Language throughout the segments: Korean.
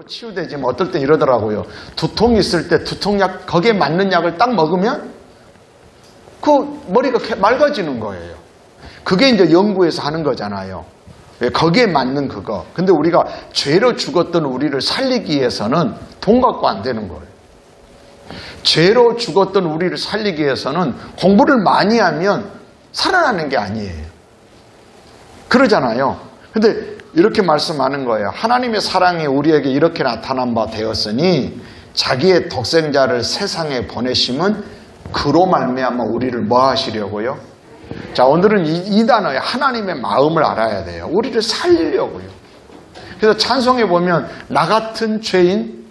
치유되지 뭐 어떨 땐 이러더라고요. 두통 있을 때 두통약 거기에 맞는 약을 딱 먹으면 그 머리가 맑아지는 거예요. 그게 이제 연구에서 하는 거잖아요. 거기에 맞는 그거. 근데 우리가 죄로 죽었던 우리를 살리기 위해서는 돈 갖고 안 되는 거예요. 죄로 죽었던 우리를 살리기 위해서는 공부를 많이 하면 살아나는 게 아니에요. 그러잖아요. 근데 이렇게 말씀하는 거예요. 하나님의 사랑이 우리에게 이렇게 나타난 바 되었으니 자기의 독생자를 세상에 보내심은 그로 말미암아 우리를 뭐 하시려고요? 자, 오늘은 이 단어에 하나님의 마음을 알아야 돼요. 우리를 살리려고요. 그래서 찬송에 보면 나 같은 죄인,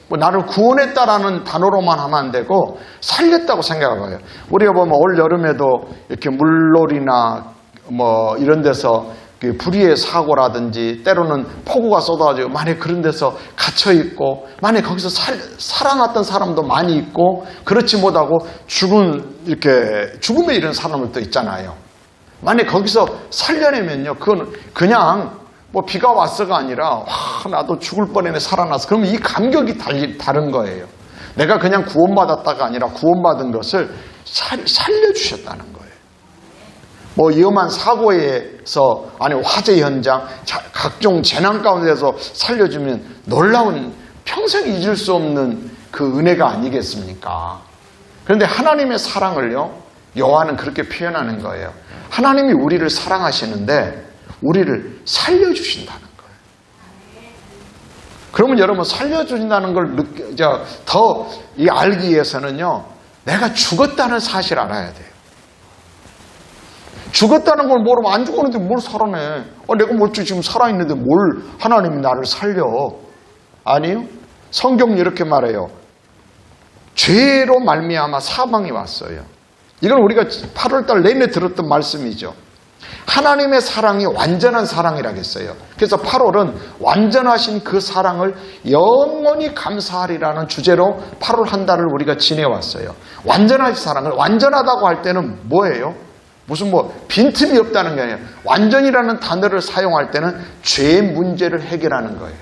뭐 나를 구원했다라는 단어로만 하면 안 되고 살렸다고 생각해봐요. 우리가 보면 올 여름에도 이렇게 물놀이나 뭐 이런 데서 불의의 사고라든지 때로는 폭우가 쏟아지고 만약에 그런 데서 갇혀있고 만약에 거기서 살아났던 사람도 많이 있고 그렇지 못하고 죽음에 이른 사람들도 있잖아요. 만약에 거기서 살려내면요 그건 그냥 뭐 비가 왔어가 아니라 와 나도 죽을 뻔했네 살아나서 그러면 이 감격이 다른 거예요. 내가 그냥 구원받았다가 아니라 구원받은 것을 살려주셨다는 거예요. 뭐 위험한 사고에서 아니 화재 현장 각종 재난 가운데서 살려주면 놀라운 평생 잊을 수 없는 그 은혜가 아니겠습니까? 그런데 하나님의 사랑을요 요한은 그렇게 표현하는 거예요. 하나님이 우리를 사랑하시는데 우리를 살려주신다는 거예요. 그러면 여러분 살려주신다는 걸 더 알기 위해서는요 내가 죽었다는 사실을 알아야 돼요. 죽었다는 걸 모르면 안 죽었는데 뭘 살아내. 내가 멀쩡히 지금 살아있는데 뭘 하나님이 나를 살려. 아니요. 성경이 이렇게 말해요. 죄로 말미암아 사망이 왔어요. 이건 우리가 8월달 내내 들었던 말씀이죠. 하나님의 사랑이 완전한 사랑이라겠어요. 그래서 8월은 완전하신 그 사랑을 영원히 감사하리라는 주제로 8월 한 달을 우리가 지내왔어요. 완전하신 사랑을 완전하다고 할 때는 뭐예요? 무슨 빈틈이 없다는 게 아니라 완전이라는 단어를 사용할 때는 죄의 문제를 해결하는 거예요.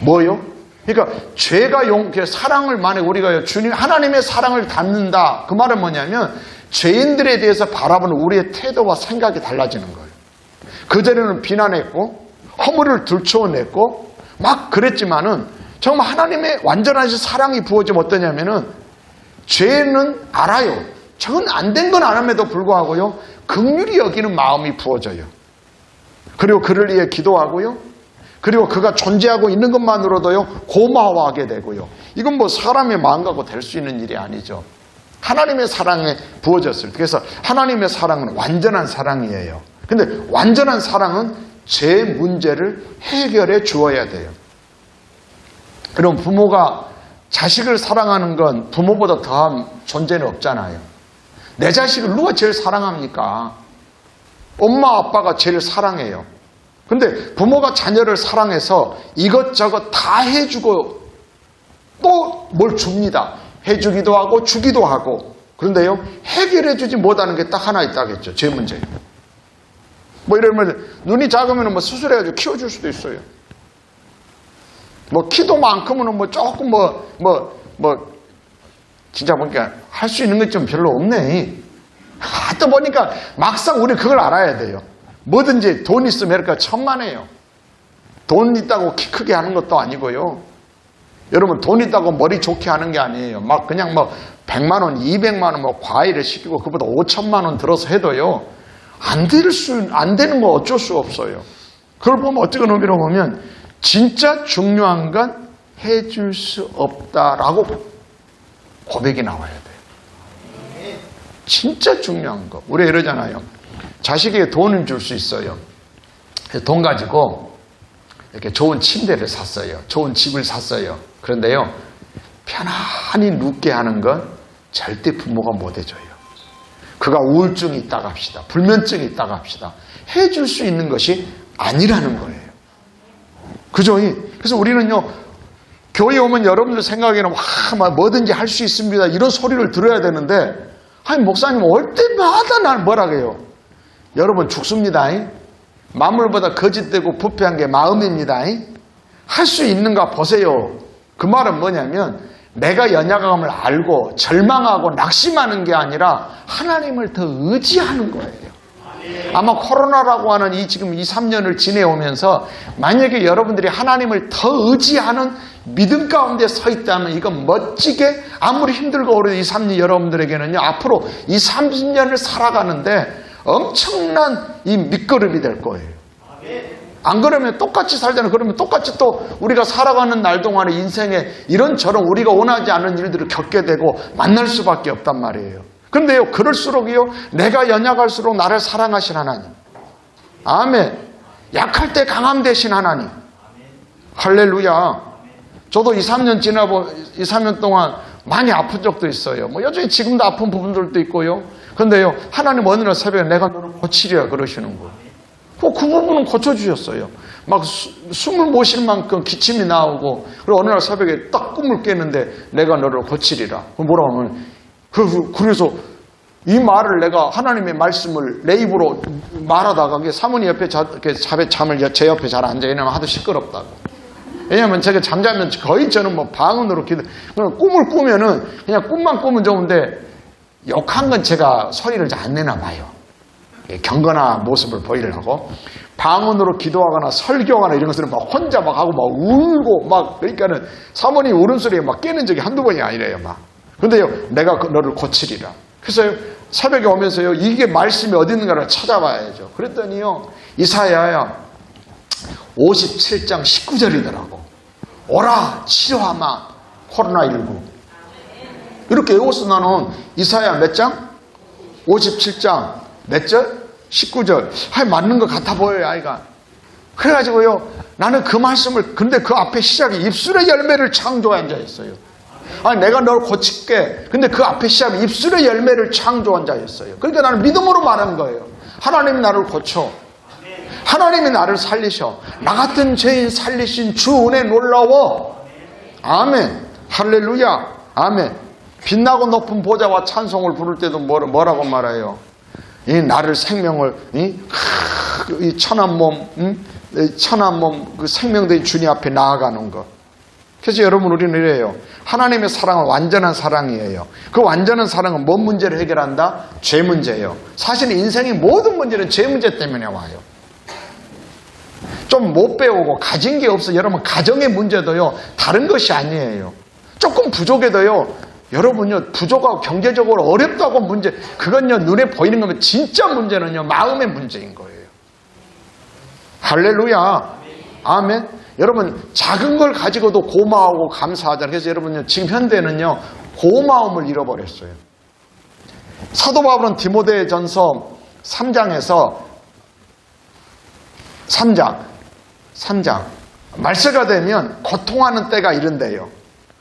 뭐요? 그러니까 죄가 사랑을 만약 우리가 주님 하나님의 사랑을 닫는다. 그 말은 뭐냐면 죄인들에 대해서 바라보는 우리의 태도와 생각이 달라지는 거예요. 그전에는 비난했고 허물을 들춰냈고 막 그랬지만은 정말 하나님의 완전하신 사랑이 부어지면 어떠냐면은 죄는 알아요. 저건 안 된 건 아님에도 불구하고요 긍휼히 여기는 마음이 부어져요. 그리고 그를 위해 기도하고요 그리고 그가 존재하고 있는 것만으로도요 고마워하게 되고요. 이건 사람의 마음 갖고 될 수 있는 일이 아니죠. 하나님의 사랑에 부어졌을 때 그래서 하나님의 사랑은 완전한 사랑이에요. 근데 완전한 사랑은 제 문제를 해결해 주어야 돼요. 그럼 부모가 자식을 사랑하는 건 부모보다 더한 존재는 없잖아요. 내 자식을 누가 제일 사랑합니까? 엄마 아빠가 제일 사랑해요. 근데 부모가 자녀를 사랑해서 이것저것 다 해주고 또 뭘 줍니다. 해주기도 하고 주기도 하고 그런데요 해결해주지 못하는 게 딱 하나 있다겠죠. 제 문제. 이러면 눈이 작으면 수술해가지고 키워줄 수도 있어요. 키도만큼은 조금 진짜 보니까 할 수 있는 것 좀 별로 없네. 또 보니까 막상 우리 그걸 알아야 돼요. 뭐든지 돈 있으면 이렇게 천만에요. 돈 있다고 키 크게 하는 것도 아니고요. 여러분 돈 있다고 머리 좋게 하는 게 아니에요. 그냥 100만 원, 200만 원 과외를 시키고 그보다 5천만 원 들어서 해도요. 안 되는 거 어쩔 수 없어요. 그걸 보면 어떤 의미로 보면 진짜 중요한 건 해줄 수 없다라고 고백이 나와야 돼요. 진짜 중요한 거. 우리가 이러잖아요. 자식에게 돈을 줄 수 있어요. 그래서 돈 가지고 이렇게 좋은 침대를 샀어요. 좋은 집을 샀어요. 그런데요. 편안히 눕게 하는 건 절대 부모가 못 해줘요. 그가 우울증이 있다고 합시다. 불면증이 있다고 합시다. 해줄 수 있는 것이 아니라는 거예요. 그죠? 그래서 우리는요. 교회 오면 여러분들 생각에는 뭐든지 할 수 있습니다. 이런 소리를 들어야 되는데 목사님 올 때마다 날 뭐라 해요? 여러분 죽습니다. 만물보다 거짓되고 부패한 게 마음입니다. 할 수 있는가 보세요. 그 말은 뭐냐면 내가 연약함을 알고 절망하고 낙심하는 게 아니라 하나님을 더 의지하는 거예요. 아마 코로나라고 하는 이 지금 2, 3년을 지내오면서 만약에 여러분들이 하나님을 더 의지하는 믿음 가운데 서 있다면 이건 멋지게 아무리 힘들고 어려운 2, 3년 여러분들에게는요 앞으로 2, 30년을 살아가는데 엄청난 이 밑거름이 될 거예요. 안 그러면 똑같이 살잖아요. 그러면 똑같이 또 우리가 살아가는 날 동안에 인생에 이런저런 우리가 원하지 않는 일들을 겪게 되고 만날 수밖에 없단 말이에요. 그런데요, 그럴수록이요, 내가 연약할수록 나를 사랑하신 하나님. 아멘. 약할 때 강함 되신 하나님. 할렐루야. 저도 2, 3년 동안 많이 아픈 적도 있어요. 뭐 여전히 지금도 아픈 부분들도 있고요. 그런데요, 하나님 어느 날 새벽에 내가 너를 고치리라 그러시는 거예요. 그 부분은 고쳐주셨어요. 막 숨을 못 쉴 만큼 기침이 나오고, 그리고 어느 날 새벽에 딱 꿈을 깼는데 내가 너를 고치리라. 뭐라고 하면, 그래서 이 말을 내가 하나님의 말씀을 내 입으로 말하다가 사모님 옆에 잠을 제 옆에 잘 앉아. 왜냐면 하도 시끄럽다고. 왜냐면 제가 잠자면 거의 저는 뭐 방언으로 꿈을 꾸면은 그냥 꿈만 꾸면 좋은데 욕한 건 제가 소리를 잘 안 내나 봐요. 경건한 모습을 보이려고 방언으로 기도하거나 설교하거나 이런 것들은 막 혼자 막 하고 막 울고 막 그러니까는 사모님 울음소리에 막 깨는 적이 한두 번이 아니래요 막. 근데요 내가 너를 고치리라. 그래서 새벽에 오면서요 이게 말씀이 어디 있는가를 찾아봐야죠. 그랬더니요 이사야야 57장 19절이더라고. 오라 치료하마 코로나19 이렇게 외워서 나는 이사야 몇 장? 57장 몇 절? 19절. 맞는 것 같아 보여요, 아이가. 그래가지고요, 나는 그 말씀을, 근데 그 앞에 시작이 입술의 열매를 창조한 자였어요. 아니, 내가 널 고칠게. 근데 그 앞에 시작이 입술의 열매를 창조한 자였어요. 그러니까 나는 믿음으로 말하는 거예요. 하나님이 나를 고쳐. 하나님이 나를 살리셔. 나 같은 죄인 살리신 주 은혜 놀라워. 아멘. 할렐루야. 아멘. 빛나고 높은 보좌와 찬송을 부를 때도 뭐라고 말해요? 이 나를 생명을 이 천한 몸 그 생명된 주님 앞에 나아가는 것. 그래서 여러분 우리는 이래요. 하나님의 사랑은 완전한 사랑이에요. 그 완전한 사랑은 뭔 문제를 해결한다? 죄 문제예요. 사실 인생의 모든 문제는 죄 문제 때문에 와요. 좀 못 배우고 가진 게 없어. 여러분 가정의 문제도요 다른 것이 아니에요. 조금 부족해도요 여러분요 부족하고 경제적으로 어렵다고 문제 그건요 눈에 보이는 거면 진짜 문제는요 마음의 문제인 거예요. 할렐루야. 아멘. 여러분 작은 걸 가지고도 고마워하고 감사하잖아요. 그래서 여러분요 지금 현대는요 고마움을 잃어버렸어요. 사도 바울은 디모데전서 3장에서 3장 말세가 되면 고통하는 때가 이른대요.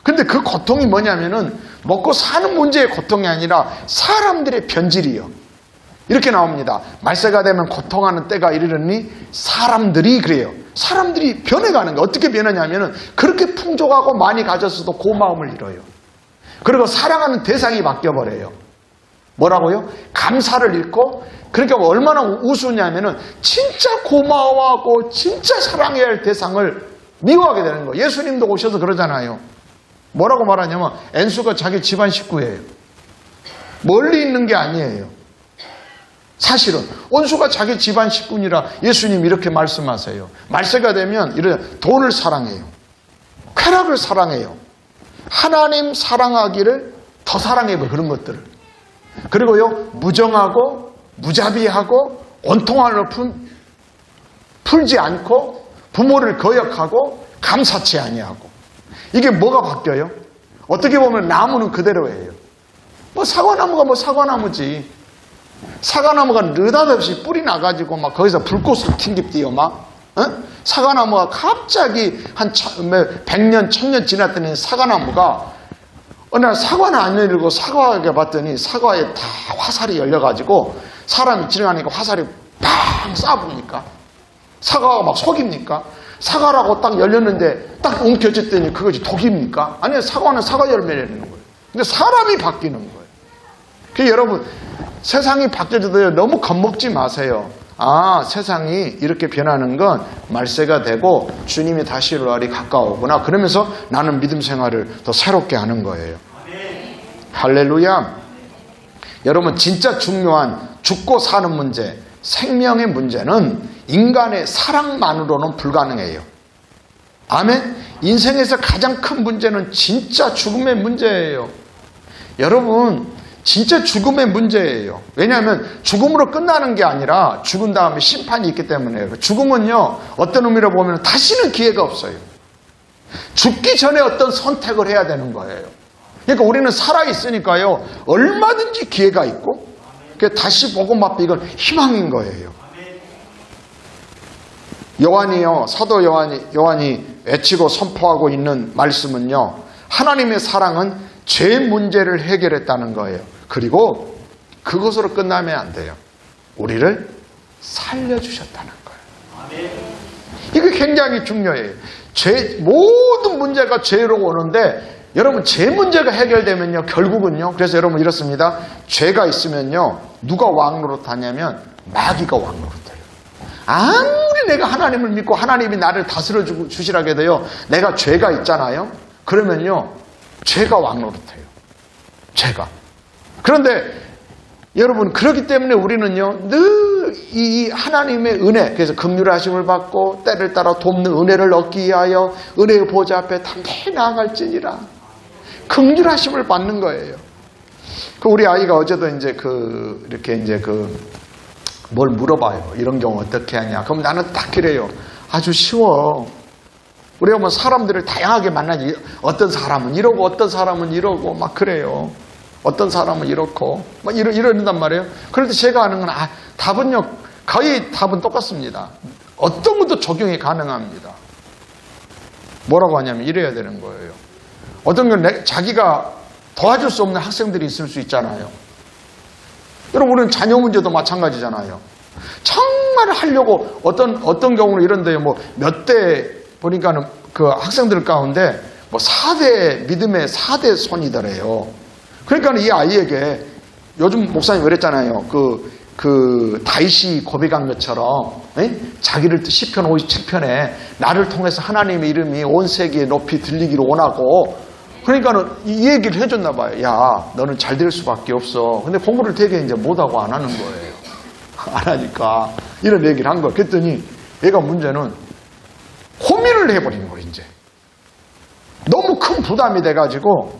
근데 그 고통이 뭐냐면은 먹고 사는 문제의 고통이 아니라 사람들의 변질이요. 이렇게 나옵니다. 말세가 되면 고통하는 때가 이르르니 사람들이 그래요. 사람들이 변해가는 거예요. 어떻게 변하냐면은 그렇게 풍족하고 많이 가졌어도 고마움을 잃어요. 그리고 사랑하는 대상이 바뀌어버려요. 뭐라고요? 감사를 잃고 그러니까 얼마나 우스우냐면은 진짜 고마워하고 진짜 사랑해야 할 대상을 미워하게 되는 거예요. 예수님도 오셔서 그러잖아요. 뭐라고 말하냐면 엔수가 자기 집안 식구예요. 멀리 있는 게 아니에요. 사실은 온수가 자기 집안 식구니라 예수님 이렇게 말씀하세요. 말세가 되면 이런 돈을 사랑해요. 쾌락을 사랑해요. 하나님 사랑하기를 더 사랑해요. 그런 것들을. 그리고요 무정하고 무자비하고 온통한 높은 풀지 않고 부모를 거역하고 감사치 아니하고. 이게 뭐가 바뀌어요? 어떻게 보면 나무는 그대로예요. 뭐 사과나무가 뭐 사과나무지. 사과나무가 느닷없이 뿌리 나가지고 막 거기서 불꽃을 튕깁디요 막. 사과나무가 갑자기 한 100년, 1000년 지났더니 사과나무가 어느 날 사과는 안 열리고 사과하게 봤더니 사과에 다 화살이 열려가지고 사람이 지나가니까 화살이 팡 쏴보니까 사과가 막 속입니까? 사과라고 딱 열렸는데 딱 움켜쥐더니 그것이 독입니까? 아니요, 사과는 사과 열매를 내는 거예요. 근데 사람이 바뀌는 거예요. 그래서 여러분 세상이 바뀌어져도요 너무 겁먹지 마세요. 세상이 이렇게 변하는 건 말세가 되고 주님이 다시 올 날이 가까우구나. 그러면서 나는 믿음 생활을 더 새롭게 하는 거예요. 할렐루야. 여러분, 진짜 중요한 죽고 사는 문제, 생명의 문제는 인간의 사랑만으로는 불가능해요. 아멘. 인생에서 가장 큰 문제는 진짜 죽음의 문제예요. 여러분, 진짜 죽음의 문제예요. 왜냐하면 죽음으로 끝나는 게 아니라 죽은 다음에 심판이 있기 때문에요. 죽음은요, 어떤 의미로 보면 다시는 기회가 없어요. 죽기 전에 어떤 선택을 해야 되는 거예요. 그러니까 우리는 살아있으니까요, 얼마든지 기회가 있고, 다시 복음받고 이건 희망인 거예요. 요한이요, 사도 요한이 외치고 선포하고 있는 말씀은요, 하나님의 사랑은 죄 문제를 해결했다는 거예요. 그리고 그것으로 끝나면 안 돼요. 우리를 살려주셨다는 거예요. 이게 굉장히 중요해요. 모든 문제가 죄로 오는데, 여러분, 죄 문제가 해결되면요, 결국은요, 그래서 여러분 이렇습니다. 죄가 있으면요, 누가 왕노릇하냐면 마귀가 왕노릇해요. 아무리 내가 하나님을 믿고 하나님이 나를 다스려 주시라게 돼요, 내가 죄가 있잖아요. 그러면요, 죄가 왕노릇해요. 죄가. 그런데 여러분, 그렇기 때문에 우리는요, 늘 이 하나님의 은혜, 그래서 긍휼하심을 받고 때를 따라 돕는 은혜를 얻기 위하여 은혜의 보좌 앞에 담대히 나아갈지니라. 긍휼하심을 받는 거예요. 우리 아이가 어제도 뭘 물어봐요. 이런 경우 어떻게 하냐. 그럼 나는 딱 그래요. 아주 쉬워. 우리가 뭐 사람들을 다양하게 만나지. 어떤 사람은 이러고, 어떤 사람은 이러고, 막 그래요. 어떤 사람은 이렇고, 막 이런단 말이에요. 그런데 제가 아는 건, 답은요, 거의 답은 똑같습니다. 어떤 것도 적용이 가능합니다. 뭐라고 하냐면, 이래야 되는 거예요. 어떤 건 자기가 도와줄 수 없는 학생들이 있을 수 있잖아요. 여러분, 우리는 자녀 문제도 마찬가지잖아요. 정말 하려고 어떤 경우는 이런데요. 몇 대 보니까는 그 학생들 가운데 4대 믿음의 4대 손이더래요. 그러니까 이 아이에게 요즘 목사님 그랬잖아요. 그 다윗이 고백한 것처럼 자기를 시편 57편에 나를 통해서 하나님의 이름이 온 세계에 높이 들리기를 원하고, 그러니까는 이 얘기를 해줬나 봐요. 야, 너는 잘 될 수밖에 없어. 근데 공부를 되게 이제 못하고 안 하는 거예요. 안 하니까 이런 얘기를 한 거예요. 그랬더니 얘가 문제는 고민을 해버린 거예요. 이제 너무 큰 부담이 돼가지고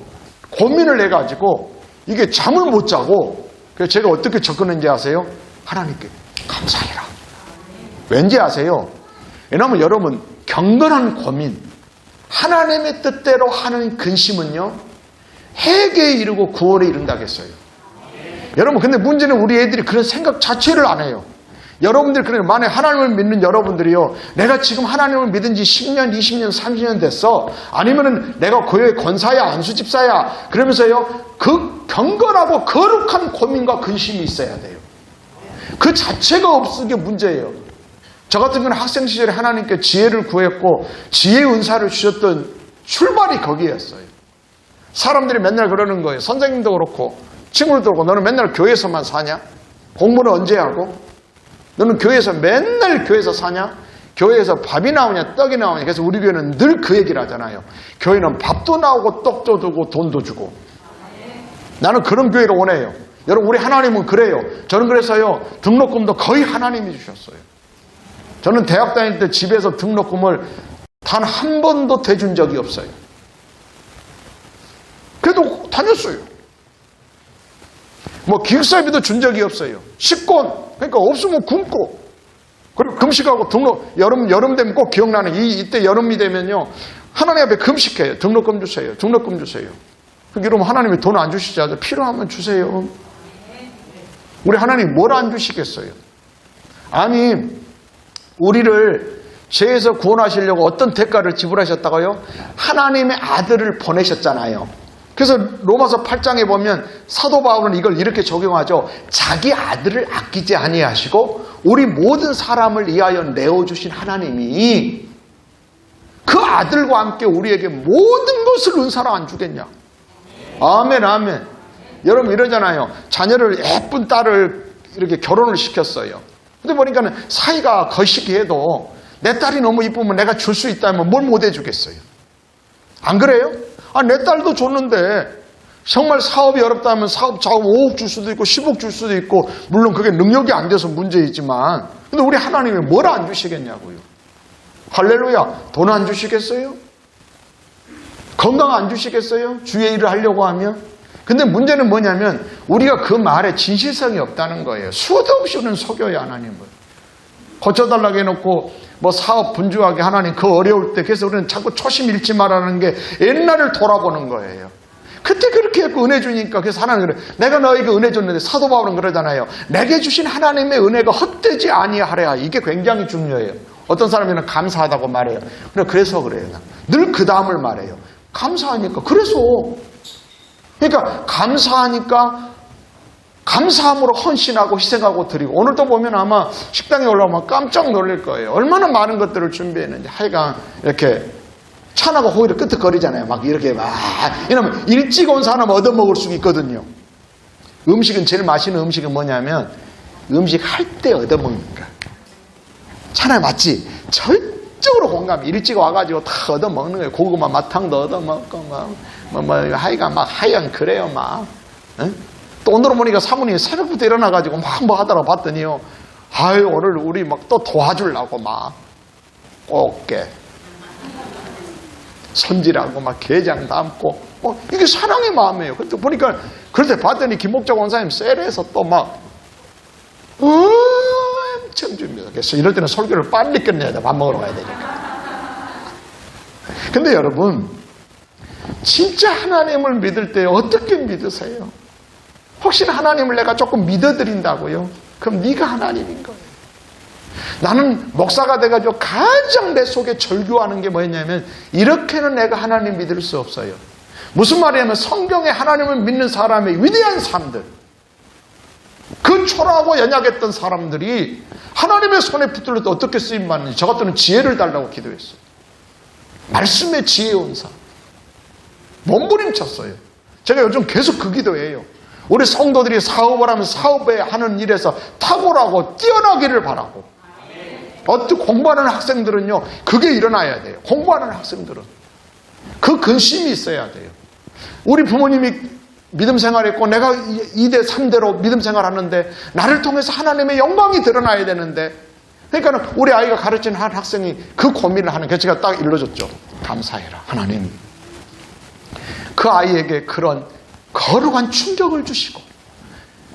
고민을 해가지고 이게 잠을 못 자고, 그래서 제가 어떻게 접근했는지 아세요? 하나님께 감사해라. 왠지 아세요? 왜냐하면 여러분, 경건한 고민, 하나님의 뜻대로 하는 근심은요, 회개에 이르고 구원에 이른다겠어요. 여러분, 근데 문제는 우리 애들이 그런 생각 자체를 안 해요. 여러분들, 만약 하나님을 믿는 여러분들이요, 내가 지금 하나님을 믿은 지 10년, 20년, 30년 됐어. 아니면은 내가 교회 권사야, 안수집사야. 그러면서요, 그 경건하고 거룩한 고민과 근심이 있어야 돼요. 그 자체가 없는 게 문제예요. 저 같은 경우는 학생 시절에 하나님께 지혜를 구했고, 지혜의 은사를 주셨던 출발이 거기였어요. 사람들이 맨날 그러는 거예요. 선생님도 그렇고, 친구들도 그렇고, 너는 맨날 교회에서만 사냐? 공부는 언제 하고? 너는 맨날 교회에서 사냐? 교회에서 밥이 나오냐, 떡이 나오냐? 그래서 우리 교회는 늘 그 얘기를 하잖아요. 교회는 밥도 나오고, 떡도 주고, 돈도 주고. 나는 그런 교회를 원해요. 여러분, 우리 하나님은 그래요. 저는 그래서요, 등록금도 거의 하나님이 주셨어요. 저는 대학 다닐 때 집에서 등록금을 단 한 번도 대준 적이 없어요. 그래도 다녔어요. 기숙사비도 준 적이 없어요. 식권, 그러니까 없으면 굶고, 그리고 금식하고 여름 되면 꼭 기억나는, 이때 여름이 되면요, 하나님 앞에 금식해요. 등록금 주세요. 등록금 주세요. 그러면 하나님이 돈 안 주시죠. 필요하면 주세요. 우리 하나님 뭘 안 주시겠어요? 아니, 우리를 죄에서 구원하시려고 어떤 대가를 지불하셨다고요? 하나님의 아들을 보내셨잖아요. 그래서 로마서 8장에 보면 사도 바울은 이걸 이렇게 적용하죠. 자기 아들을 아끼지 아니하시고 우리 모든 사람을 위하여 내어주신 하나님이 그 아들과 함께 우리에게 모든 것을 은사로 안 주겠냐. 아멘, 아멘. 여러분 이러잖아요. 자녀를 예쁜 딸을 이렇게 결혼을 시켰어요. 근데 보니까 사이가 거시기해도 내 딸이 너무 이쁘면 내가 줄 수 있다면 뭘 못 해주겠어요? 안 그래요? 내 딸도 줬는데 정말 사업이 어렵다면 사업 자금 5억 줄 수도 있고 10억 줄 수도 있고, 물론 그게 능력이 안 돼서 문제이지만, 근데 우리 하나님이 뭘 안 주시겠냐고요? 할렐루야. 돈 안 주시겠어요? 건강 안 주시겠어요? 주의 일을 하려고 하면? 근데 문제는 뭐냐면 우리가 그 말에 진실성이 없다는 거예요. 수도 없이 우리는 속여요, 하나님을. 고쳐달라고 해놓고 뭐 사업 분주하게 하나님 그 어려울 때, 그래서 우리는 자꾸 초심 잃지 말라는 게 옛날을 돌아보는 거예요. 그때 그렇게 했고 은혜 주니까, 그래서 하나님 그래, 내가 너에게 은혜 줬는데, 사도 바울은 그러잖아요. 내게 주신 하나님의 은혜가 헛되지 아니하랴. 이게 굉장히 중요해요. 어떤 사람들은 감사하다고 말해요. 그래서 그래요. 늘 그 다음을 말해요. 감사하니까. 그러니까 감사하니까 감사함으로 헌신하고 희생하고 드리고, 오늘도 보면 아마 식당에 올라오면 깜짝 놀랄 거예요. 얼마나 많은 것들을 준비했는지. 하여간 이렇게 찬하고 호의를 끄덕거리잖아요. 막 이렇게 막. 이러면 일찍 온 사람 얻어먹을 수 있거든요. 음식은 제일 맛있는 음식은 뭐냐면 음식 할 때 얻어먹는 거야. 찬하에 맞지? 절적으로 공감. 일찍 와가지고 다 얻어먹는 거예요. 고구마 마탕도 얻어먹고 하여간 막 하여간 그래요 막. 응? 또 오늘 보니까 사모님이 새벽부터 일어나가지고 막 뭐 하다가 봤더니요. 아유, 오늘 우리 막 또 도와주려고 막 꽃게 손질하고 막 게장 담고, 이게 사랑의 마음이에요. 근데 보니까, 그럴 때 봤더니 김목자 원사님 셀에서 또 막 엄청 준비해서, 그래서 이럴 때는 설교를 빨리 끝내야 돼. 밥 먹으러 가야 되니까. 근데 여러분, 진짜 하나님을 믿을 때 어떻게 믿으세요? 혹시나 하나님을 내가 조금 믿어드린다고요? 그럼 네가 하나님인 거예요. 나는 목사가 돼가지고 가장 내 속에 절규하는 게 뭐였냐면, 이렇게는 내가 하나님 믿을 수 없어요. 무슨 말이냐면 성경에 하나님을 믿는 사람의 위대한 삶들, 그 초라하고 연약했던 사람들이 하나님의 손에 붙들릴 때 어떻게 쓰임받는지, 저 같은 지혜를 달라고 기도했어요. 말씀의 지혜온 사람 몸부림쳤어요. 제가 요즘 계속 그 기도해요. 우리 성도들이 사업을 하면 사업에 하는 일에서 탁월하고 뛰어나기를 바라고, 어떻게 공부하는 학생들은요, 그게 일어나야 돼요. 공부하는 학생들은 그 근심이 있어야 돼요. 우리 부모님이 믿음 생활했고 내가 2대 3대로 믿음 생활하는데 나를 통해서 하나님의 영광이 드러나야 되는데, 그러니까 우리 아이가 가르치는 한 학생이 그 고민을 하는 게, 제가 딱 일러줬죠. 감사해라 하나님. 그 아이에게 그런 거룩한 충격을 주시고,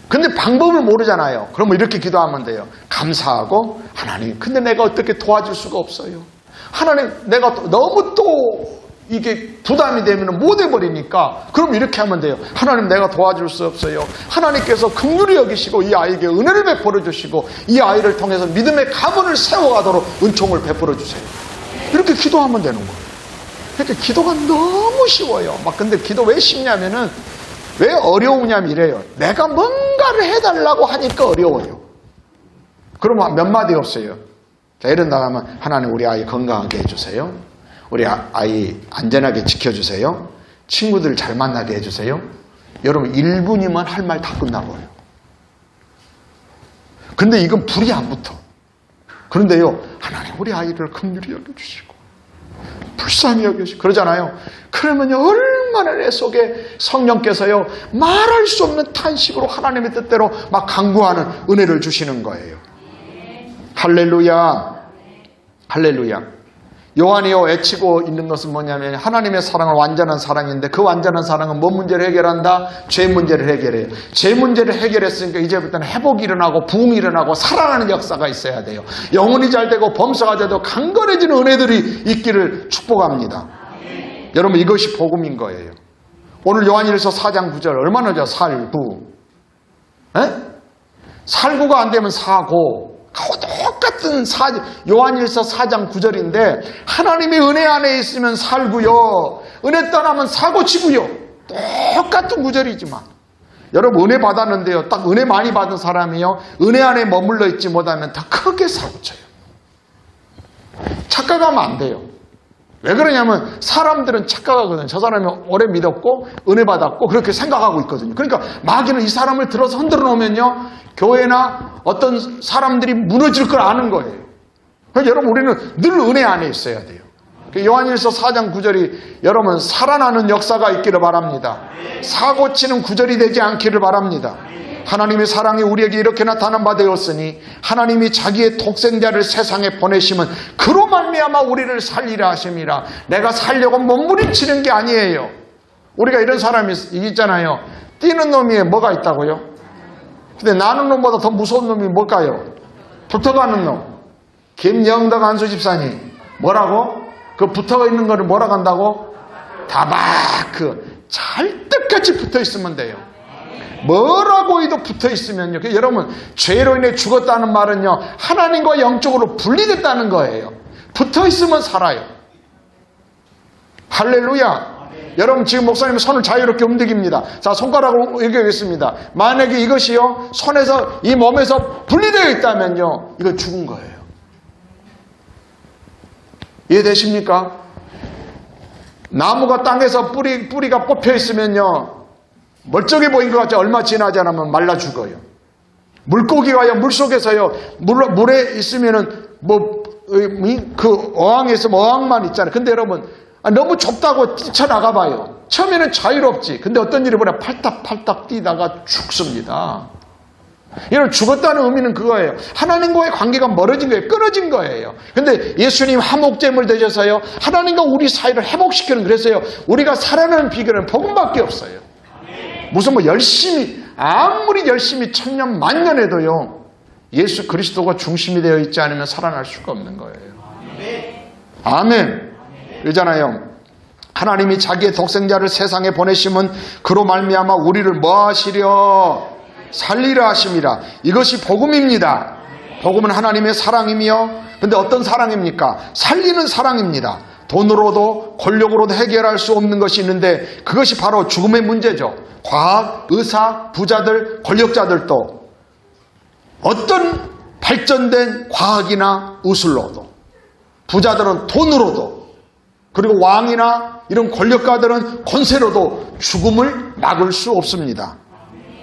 근데 방법을 모르잖아요. 그러면 이렇게 기도하면 돼요. 감사하고, 하나님, 근데 내가 어떻게 도와줄 수가 없어요. 하나님, 내가 너무 또 이게 부담이 되면 못 해버리니까, 그럼 이렇게 하면 돼요. 하나님, 내가 도와줄 수 없어요. 하나님께서 긍휼히 여기시고 이 아이에게 은혜를 베풀어 주시고 이 아이를 통해서 믿음의 가문을 세워가도록 은총을 베풀어 주세요. 이렇게 기도하면 되는 거예요. 그러니까 기도가 너무 쉬워요. 근데 기도 왜 쉽냐면은, 왜 어려우냐면 이래요. 내가 뭔가를 해달라고 하니까 어려워요. 그러면 몇 마디 없어요. 자, 이런다면 하나님, 우리 아이 건강하게 해주세요. 우리 아이 안전하게 지켜주세요. 친구들 잘 만나게 해주세요. 여러분 1분이면 할 말 다 끝나버려요. 근데 이건 불이 안 붙어. 그런데요, 하나님 우리 아이를 긍휼히 여겨주시고 불쌍히 여겨주시고 그러잖아요. 그러면요, 얼마나 내 속에 성령께서요 말할 수 없는 탄식으로 하나님의 뜻대로 막 강구하는 은혜를 주시는 거예요. 할렐루야, 할렐루야. 요한이요 애치고 있는 것은 뭐냐면, 하나님의 사랑은 완전한 사랑인데, 그 완전한 사랑은 뭔 문제를 해결한다? 죄 문제를 해결해요. 죄 문제를 해결했으니까 이제부터는 회복이 일어나고 부흥이 일어나고 살아나는 역사가 있어야 돼요. 영혼이 잘 되고 범사가 돼도 강건해지는 은혜들이 있기를 축복합니다. 여러분, 이것이 복음인 거예요. 오늘 요한일서 4장 9절 얼마나 죠? 살구. 살구가 안 되면 사고. 똑같은 요한일서 4장 9절인데, 하나님의 은혜 안에 있으면 살고요, 은혜 떠나면 사고치고요. 똑같은 구절이지만, 여러분 은혜 받았는데요, 딱 은혜 많이 받은 사람이요, 은혜 안에 머물러 있지 못하면 더 크게 사고쳐요. 착각하면 안 돼요. 왜 그러냐면 사람들은 착각하거든요. 저 사람이 오래 믿었고 은혜 받았고 그렇게 생각하고 있거든요. 그러니까 마귀는 이 사람을 들어서 흔들어 놓으면요, 교회나 어떤 사람들이 무너질 걸 아는 거예요. 그래서 여러분, 우리는 늘 은혜 안에 있어야 돼요. 요한일서 4장 9절이 여러분 살아나는 역사가 있기를 바랍니다. 사고치는 구절이 되지 않기를 바랍니다. 하나님의 사랑이 우리에게 이렇게 나타난 바 되었으니 하나님이 자기의 독생자를 세상에 보내심은 그로 말미암아 우리를 살리라 하심이라. 내가 살려고 몸부림치는 게 아니에요. 우리가 이런 사람이 있잖아요. 뛰는 놈이 뭐가 있다고요? 근데 나는 놈보다 더 무서운 놈이 뭘까요? 붙어가는 놈. 김영덕 안수 집사님 뭐라고? 그 붙어 있는 거를 뭐라고 한다고? 다바크. 찰떡같이 붙어 있으면 돼요. 뭐라고 해도 붙어 있으면요. 여러분, 죄로 인해 죽었다는 말은요, 하나님과 영적으로 분리됐다는 거예요. 붙어 있으면 살아요. 할렐루야. 여러분, 지금 목사님 손을 자유롭게 움직입니다. 자, 손가락으로 얘기하겠습니다. 만약에 이것이요, 손에서, 이 몸에서 분리되어 있다면요, 이거 죽은 거예요. 이해되십니까? 나무가 땅에서 뿌리가 뽑혀 있으면요, 멀쩡해 보인 것 같지 얼마 지나지 않으면 말라 죽어요. 물고기가요, 물속에서요, 물에 있으면은 그 어항에 있으면 어항만 있잖아요. 근데 여러분, 너무 좁다고 뛰쳐나가 봐요. 처음에는 자유롭지. 근데 어떤 일이 보면 팔딱팔딱 뛰다가 죽습니다. 여러분, 죽었다는 의미는 그거예요. 하나님과의 관계가 멀어진 거예요. 끊어진 거예요. 근데 예수님 화목제물 되셔서요, 하나님과 우리 사이를 회복시키는, 그래서요, 우리가 살아나는 비결은 복음밖에 없어요. 무슨 아무리 열심히 천년 만년 해도요, 예수 그리스도가 중심이 되어 있지 않으면 살아날 수가 없는 거예요. 아멘. 그러잖아요. 하나님이 자기의 독생자를 세상에 보내심은 그로 말미암아 우리를 뭐 하시려? 살리려 하심이라. 이것이 복음입니다. 복음은 하나님의 사랑이며, 근데 어떤 사랑입니까? 살리는 사랑입니다. 돈으로도 권력으로도 해결할 수 없는 것이 있는데 그것이 바로 죽음의 문제죠. 과학, 의사, 부자들, 권력자들도 어떤 발전된 과학이나 의술로도, 부자들은 돈으로도, 그리고 왕이나 이런 권력가들은 권세로도 죽음을 막을 수 없습니다.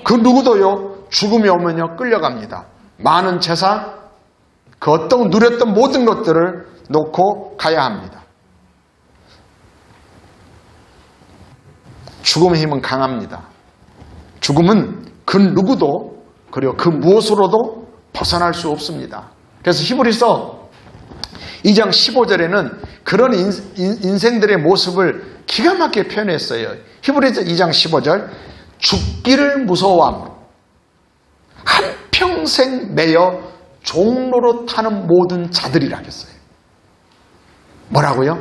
그 누구도요, 죽음이 오면요, 끌려갑니다. 많은 재산, 그 어떤 누렸던 모든 것들을 놓고 가야 합니다. 죽음의 힘은 강합니다. 죽음은 그 누구도, 그리고 그 무엇으로도 벗어날 수 없습니다. 그래서 히브리서 2장 15절에는 그런 인생들의 모습을 기가 막히게 표현했어요. 히브리서 2장 15절, 죽기를 무서워함으로 한평생 매여 종로로 타는 모든 자들이라 했어요. 뭐라고요?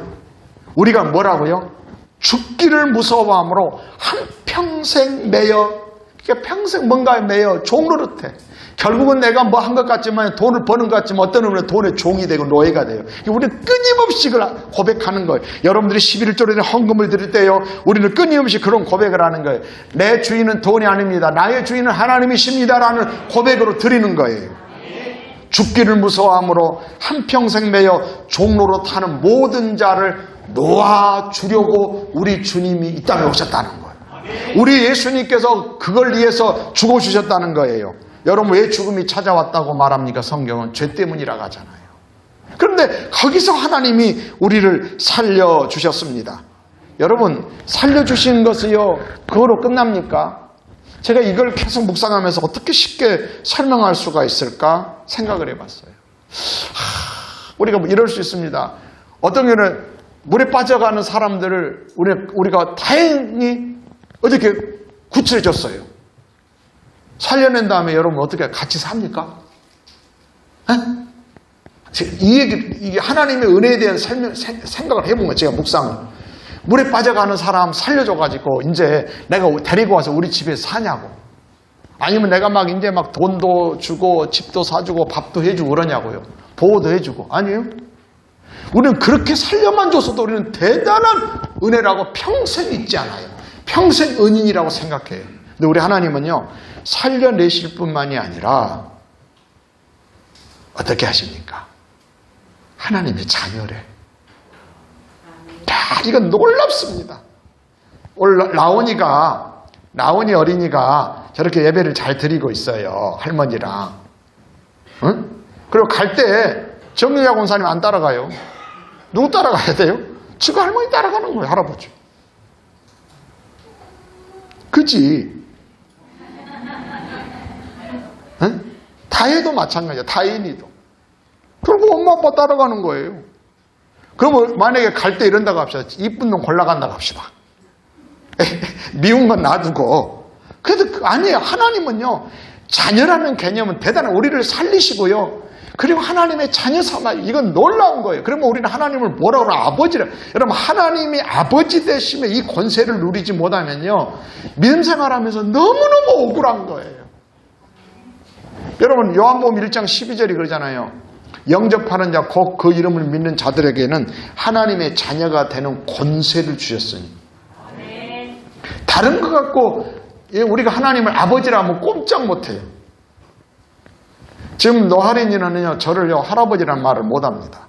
우리가 뭐라고요? 죽기를 무서워함으로 한평생 매여, 그러니까 평생 뭔가에 매여 종로로 타. 결국은 내가 뭐 한 것 같지만, 돈을 버는 것 같지만 어떤 의미로 돈의 종이 되고 노예가 돼요. 우리는 끊임없이 고백하는 거예요. 여러분들이 11조를 헌금을 드릴 때요, 우리는 끊임없이 그런 고백을 하는 거예요. 내 주인은 돈이 아닙니다. 나의 주인은 하나님이십니다라는 고백으로 드리는 거예요. 죽기를 무서워함으로 한평생 매여 종로로 타는 모든 자를 놓아주려고 우리 주님이 이 땅에 오셨다는 거예요. 우리 예수님께서 그걸 위해서 죽어주셨다는 거예요. 여러분, 왜 죽음이 찾아왔다고 말합니까? 성경은 죄 때문이라고 하잖아요. 그런데 거기서 하나님이 우리를 살려주셨습니다. 여러분, 살려주신 것이요, 그거로 끝납니까? 제가 이걸 계속 묵상하면서 어떻게 쉽게 설명할 수가 있을까 생각을 해봤어요. 우리가 이럴 수 있습니다. 어떤 경우는 물에 빠져가는 사람들을 우리가 다행히 어떻게 구출해줬어요. 살려낸 다음에 여러분 어떻게 같이 삽니까? 이게 하나님의 은혜에 대한 생각을 해본 거예요. 제가 묵상을. 물에 빠져가는 사람 살려줘가지고 이제 내가 데리고 와서 우리 집에 사냐고. 아니면 내가 막 이제 막 돈도 주고 집도 사주고 밥도 해주고 그러냐고요. 보호도 해주고. 아니에요. 우리는 그렇게 살려만 줘서도 우리는 대단한 은혜라고 평생 잊지 않아요. 평생 은인이라고 생각해요. 근데 우리 하나님은요, 살려내실 뿐만이 아니라 어떻게 하십니까? 하나님의 자녀래. 이건 놀랍습니다. 오늘 라온이 어린이가 저렇게 예배를 잘 드리고 있어요. 할머니랑. 응? 그리고 갈 때 정유야 권사님 안 따라가요. 누구 따라가야 돼요? 지금 할머니 따라가는 거예요. 할아버지. 그치? 응? 다혜도 마찬가지야. 다인이도. 그리고 엄마 아빠 따라가는 거예요. 그러면 만약에 갈 때 이런다고 합시다. 이쁜 놈 골라간다고 합시다. 미운 건 놔두고. 그래도 아니에요. 하나님은요. 자녀라는 개념은 대단한 우리를 살리시고요. 그리고 하나님의 자녀 삼아 이건 놀라운 거예요. 그러면 우리는 하나님을 뭐라고 그러나 아버지라. 여러분 하나님이 아버지 되시면 이 권세를 누리지 못하면요. 믿음 생활하면서 너무너무 억울한 거예요. 여러분 요한복음 1장 12절이 그러잖아요. 영접하는 자 곧 그 이름을 믿는 자들에게는 하나님의 자녀가 되는 권세를 주셨으니. 다른 것 갖고 우리가 하나님을 아버지라 하면 꼼짝 못해요. 지금 노할인이는요 저를요 할아버지라는 말을 못합니다.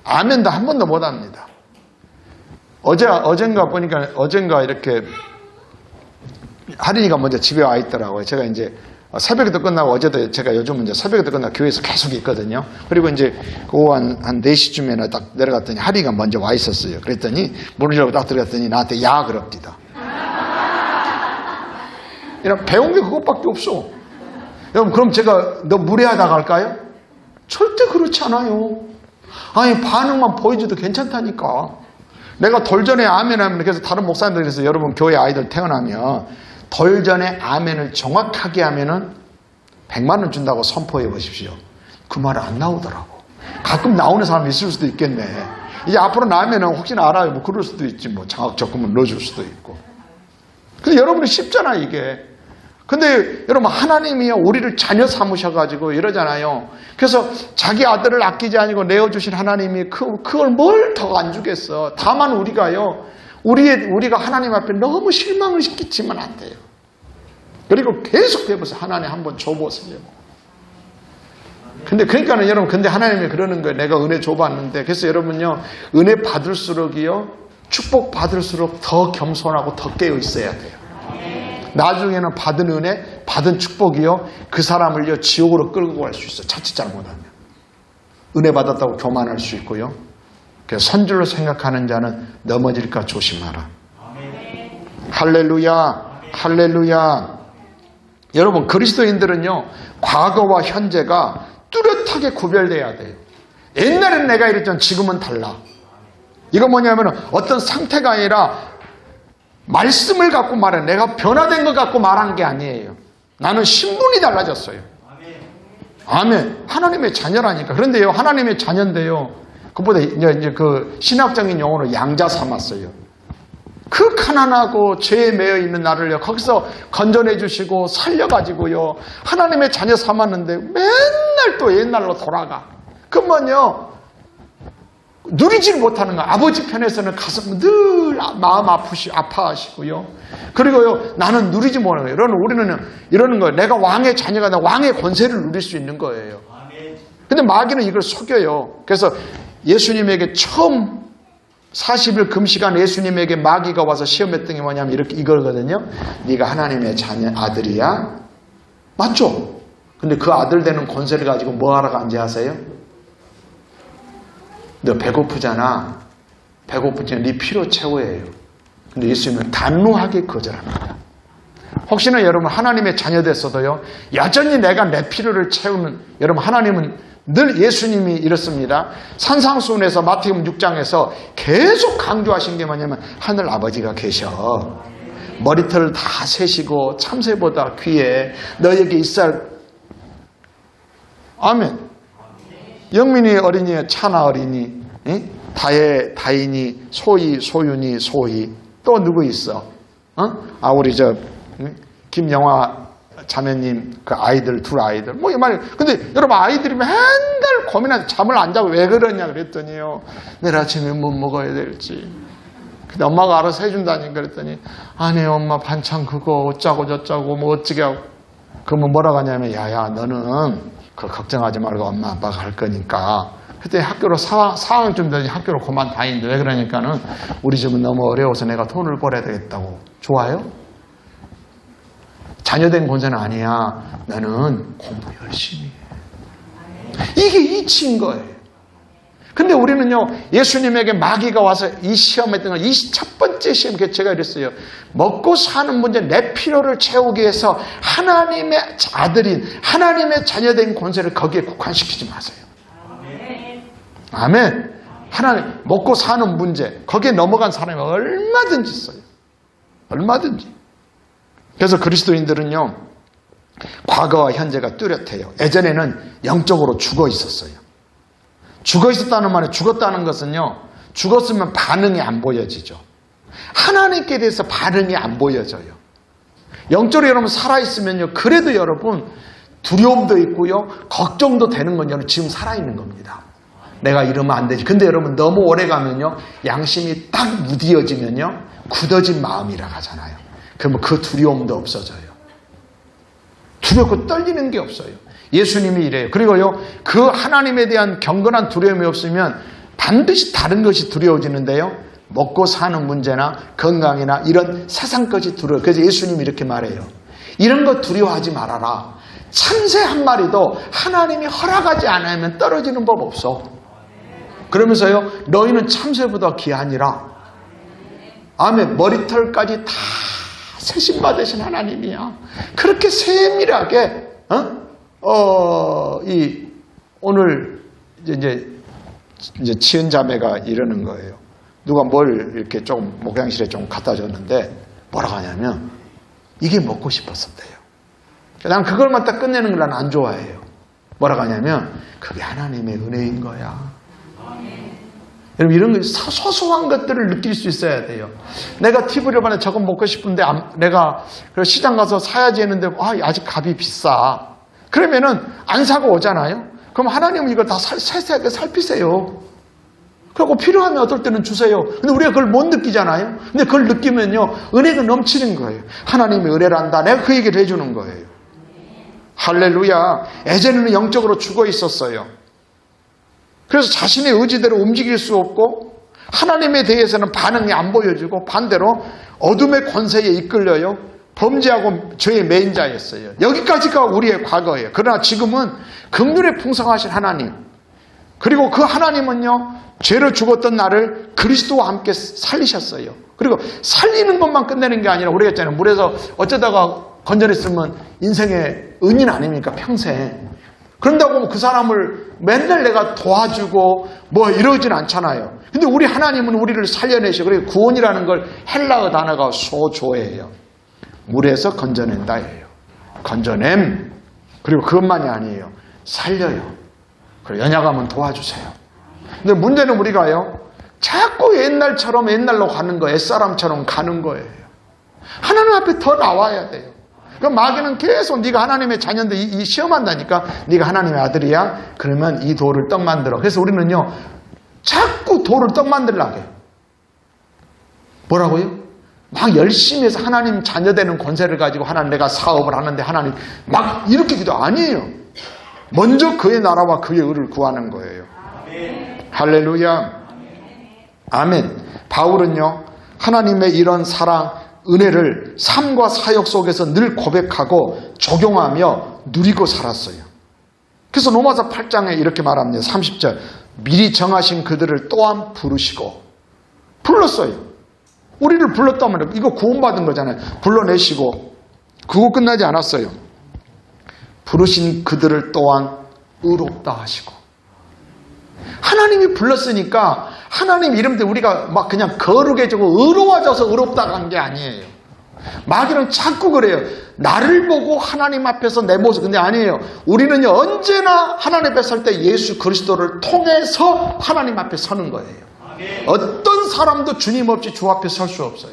아멘도 한 번도 못합니다. 어젠가 이렇게 할인이가 먼저 집에 와 있더라고요. 제가 이제 새벽에도 끝나고 어제도 제가 요즘은 이제 새벽에도 끝나고 교회에서 계속 있거든요. 그리고 이제 오후 한 4시쯤에는 딱 내려갔더니 할인이가 먼저 와 있었어요. 그랬더니 문을 열고 딱 들어갔더니 나한테 야 그럽디다. 이런 배운 게 그것밖에 없어. 여러분 그럼 제가 너 무례하다 갈까요? 절대 그렇지 않아요. 아니 반응만 보여줘도 괜찮다니까. 내가 돌전에 아멘 하면 그래서 다른 목사님들 그래서 여러분 교회 아이들 태어나면 돌전에 아멘을 정확하게 하면은 100만 원 준다고 선포해 보십시오. 그 말은 안 나오더라고. 가끔 나오는 사람이 있을 수도 있겠네. 이제 앞으로 나면은 혹시나 알아요. 뭐 그럴 수도 있지. 뭐 장학 적금을 넣어줄 수도 있고. 근데 여러분이 쉽잖아 이게. 근데 여러분 하나님이요 우리를 자녀 삼으셔가지고 이러잖아요. 그래서 자기 아들을 아끼지 아니고 내어주신 하나님이 그걸 뭘 더 안 주겠어. 다만 우리가요 우리가 하나님 앞에 너무 실망을 시키면 안 돼요. 그리고 계속 해보세요. 하나님 한번 줘보세요. 근데 그러니까는 여러분 근데 하나님이 그러는 거예요. 내가 은혜 줘봤는데 그래서 여러분요 은혜 받을수록이요 축복 받을수록 더 겸손하고 더 깨어 있어야 돼요. 나중에는 받은 은혜, 받은 축복이요. 그 사람을요, 지옥으로 끌고 갈 수 있어요. 자칫 잘못하면. 은혜 받았다고 교만할 수 있고요. 그래서 선줄로 생각하는 자는 넘어질까 조심하라. 할렐루야, 할렐루야. 여러분, 그리스도인들은요, 과거와 현재가 뚜렷하게 구별돼야 돼요. 옛날에는 내가 이랬지만 지금은 달라. 이건 뭐냐면 어떤 상태가 아니라 말씀을 갖고 말해. 내가 변화된 것 갖고 말하는 게 아니에요. 나는 신분이 달라졌어요. 아멘. 하나님의 자녀라니까. 그런데요, 하나님의 자녀인데요. 그보다 이제 그 신학적인 용어로 양자 삼았어요. 그 가난하고 죄에 매여 있는 나를요, 거기서 건져내 주시고 살려가지고요, 하나님의 자녀 삼았는데 맨날 또 옛날로 돌아가. 그러면요, 누리지를 못하는 거야. 아버지 편에서는 가슴 늘 마음 아파하시고요. 그리고요, 나는 누리지 못하는 거예요. 우리는 이러는 거예요. 내가 왕의 자녀가 나 왕의 권세를 누릴 수 있는 거예요. 근데 마귀는 이걸 속여요. 그래서 예수님에게 처음 40일 금식한 예수님에게 마귀가 와서 시험했던 게 뭐냐면 이거거든요. 네가 하나님의 자녀 아들이야? 맞죠? 근데 그 아들 되는 권세를 가지고 뭐 하러 간지 아세요? 너 배고프잖아. 배고프지만 네 필요 채워예요. 근데 예수님은 단호하게 거절합니다. 혹시나 여러분 하나님의 자녀 됐어도요, 여전히 내가 내 필요를 채우는, 여러분 하나님은 늘 예수님이 이렇습니다. 산상수훈에서 마태복음 6장에서 계속 강조하신 게 뭐냐면 하늘 아버지가 계셔. 머리털을 다 세시고 참새보다 귀해. 너에게 있을. 아멘. 영민이 어린이, 차나 어린이, 다인이, 소희, 소윤이, 소희. 또 누구 있어? 우리 김영화 자매님 그 아이들, 둘 아이들. 뭐 이 말이에요. 근데 여러분 아이들이 맨날 고민하죠. 잠을 안 자고 왜 그러냐 그랬더니요, 내일 아침에 뭐 먹어야 될지. 근데 엄마가 알아서 해준다니까 그랬더니, 아니 엄마 반찬 그거 어쩌고 저쩌고 뭐 어찌게 하고. 그러면 뭐라고 하냐면, 야야 너는 그 걱정하지 말고 엄마 아빠가 할 거니까. 그때 학교로 4학년쯤 되니 학교로 그만 다니는데 왜 그러니까는 우리 집은 너무 어려워서 내가 돈을 벌어야 되겠다고. 좋아요? 자녀된 권세는 아니야. 나는 공부 열심히 해. 이게 이치인 거예요. 근데 우리는요, 예수님에게 마귀가 와서 이 시험했던 걸, 이 첫 번째 시험 개체가 이랬어요. 먹고 사는 문제, 내 필요를 채우기 위해서 하나님의 아들인, 하나님의 자녀된 권세를 거기에 국한시키지 마세요. 아멘. 하나님, 먹고 사는 문제, 거기에 넘어간 사람이 얼마든지 있어요. 얼마든지. 그래서 그리스도인들은요, 과거와 현재가 뚜렷해요. 예전에는 영적으로 죽어 있었어요. 죽어 있었다는 말은 죽었다는 것은요, 죽었으면 반응이 안 보여지죠. 하나님께 대해서 반응이 안 보여져요. 영적으로 여러분 살아있으면요, 그래도 여러분 두려움도 있고요, 걱정도 되는 건 여러분 지금 살아있는 겁니다. 내가 이러면 안 되지. 근데 여러분 너무 오래 가면요, 양심이 딱 무디어지면요, 굳어진 마음이라 하잖아요. 그러면 그 두려움도 없어져요. 두렵고 떨리는 게 없어요. 예수님이 이래요. 그리고요, 그 하나님에 대한 경건한 두려움이 없으면 반드시 다른 것이 두려워지는데요. 먹고 사는 문제나 건강이나 이런 세상 것이 두려워요. 그래서 예수님이 이렇게 말해요. 이런 거 두려워하지 말아라. 참새 한 마리도 하나님이 허락하지 않으면 떨어지는 법 없어. 그러면서요, 너희는 참새보다 귀하니라. 아멘. 머리털까지 다 세심 받으신 하나님이야. 그렇게 세밀하게 오늘 이제 치은 자매가 이러는 거예요. 누가 뭘 이렇게 좀 목양실에 좀 갖다 줬는데 뭐라고 하냐면 이게 먹고 싶었었대요. 난 그걸만 딱 끝내는 걸 난 안 좋아해요. 뭐라고 하냐면 그게 하나님의 은혜인 거야. 여러분 이런 거 소소한 것들을 느낄 수 있어야 돼요. 내가 TV를 봤는데 저거 먹고 싶은데 내가 시장 가서 사야지 했는데 아직 값이 비싸. 그러면은 안 사고 오잖아요. 그럼 하나님은 이걸 다 세세하게 살피세요. 그리고 필요하면 어떨 때는 주세요. 근데 우리가 그걸 못 느끼잖아요. 근데 그걸 느끼면요, 은혜가 넘치는 거예요. 하나님의 은혜란다. 내가 그 얘기를 해주는 거예요. 할렐루야. 예전에는 영적으로 죽어 있었어요. 그래서 자신의 의지대로 움직일 수 없고 하나님에 대해서는 반응이 안 보여지고 반대로 어둠의 권세에 이끌려요. 범죄하고 죄의 매인자였어요. 여기까지가 우리의 과거예요. 그러나 지금은 긍휼에 풍성하신 하나님, 그리고 그 하나님은요, 죄로 죽었던 나를 그리스도와 함께 살리셨어요. 그리고 살리는 것만 끝내는 게 아니라 우리가 있잖아요, 물에서 어쩌다가 건져냈으면 인생의 은인 아닙니까? 평생. 그런다고 그 사람을 맨날 내가 도와주고 뭐 이러진 않잖아요. 근데 우리 하나님은 우리를 살려내셔. 그리고 구원이라는 걸 헬라어 단어가 소조예요. 물에서 건져낸다예요. 건져냄. 그리고 그것만이 아니에요. 살려요. 그리고 연약하면 도와주세요. 근데 문제는 우리가요, 자꾸 옛날로 가는 거예요. 옛사람처럼 가는 거예요. 하나님 앞에 더 나와야 돼요. 그럼 마귀는 계속 네가 하나님의 자녀인데 이 시험한다니까. 네가 하나님의 아들이야? 그러면 이 돌을 떡 만들어. 그래서 우리는요, 자꾸 돌을 떡 만들라고 해요. 뭐라고요? 막 열심히 해서 하나님 자녀되는 권세를 가지고 하나님 내가 사업을 하는데 하나님 막 이렇게 기도 아니에요. 먼저 그의 나라와 그의 의를 구하는 거예요. 아멘. 할렐루야. 아멘. 바울은요, 하나님의 이런 사랑, 은혜를 삶과 사역 속에서 늘 고백하고 적용하며 누리고 살았어요. 그래서 로마서 8장에 이렇게 말합니다. 30절. 미리 정하신 그들을 또한 부르시고. 불렀어요. 우리를 불렀다면 이거 구원받은 거잖아요. 불러내시고. 그거 끝나지 않았어요. 부르신 그들을 또한 의롭다 하시고. 하나님이 불렀으니까 하나님 이름 때 우리가 막 그냥 거룩해 지고 의로워져서 의롭다 간 게 아니에요. 마귀는 자꾸 그래요. 나를 보고 하나님 앞에서 내 모습. 근데 아니에요. 우리는요, 언제나 하나님 앞에 설 때 예수 그리스도를 통해서 하나님 앞에 서는 거예요. 어떤 사람도 주님 없이 주 앞에 설 수 없어요.